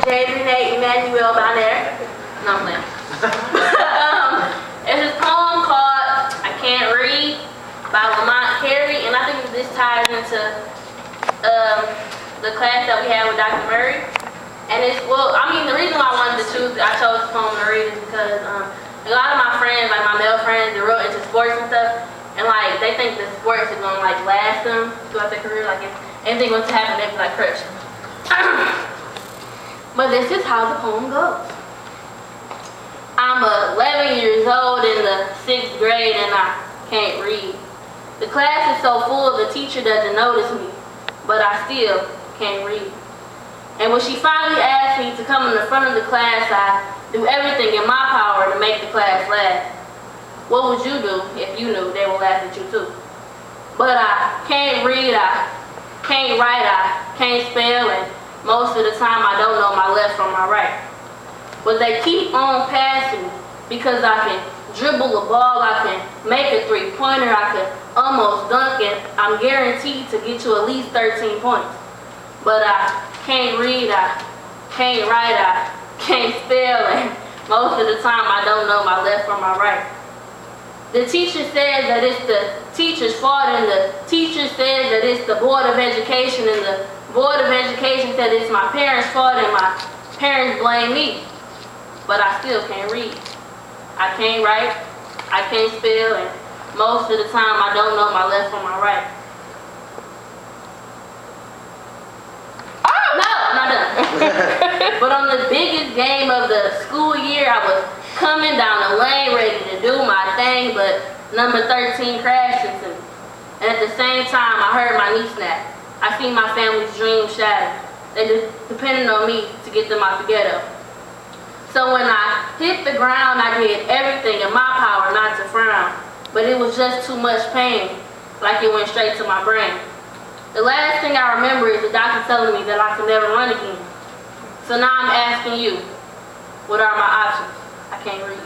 Jaden A. Emmanuel Bonner. No, I'm playing. It's this poem called I Can't Read by Lamont Carey, and I think this ties into the class that we had with Dr. Murray. And it's, well, I mean, the reason why I chose this poem to read is because a lot of my friends, like my male friends, they're real into sports and stuff, and like they think that sports is gonna like last them throughout their career, like if anything was to happen, they'd be like crushed. But this is how the poem goes. I'm 11 years old in the 6th grade and I can't read. The class is so full the teacher doesn't notice me, but I still can't read. And when she finally asked me to come in the front of the class, I do everything in my power to make the class laugh. What would you do if you knew they would laugh at you too? But I can't read, I can't write, I can't spell, and most of the time I don't know my left from my right. But they keep on passing me because I can dribble a ball, I can make a three-pointer, I can almost dunk it. I'm guaranteed to get you at least 13 points. But I can't read, I can't write, I can't spell, and most of the time I don't know my left from my right. The teacher says that it's the teacher's fault, and the teacher says that it's the Board of Education, and the Board of Education said it's my parents' fault, and my parents blame me. But I still can't read. I can't write, I can't spell, and most of the time I don't know my left from my right. No, I'm not done. But on the biggest game of the school year, I was coming down the lane ready to do my thing, but number 13 crashed into me. And at the same time, I heard my knee snap. I seen my family's dreams shattered. They depended on me to get them out the ghetto. So when I hit the ground, I did everything in my power not to frown. But it was just too much pain, like it went straight to my brain. The last thing I remember is the doctor telling me that I can never run again. So now I'm asking you, what are my options? I can't read.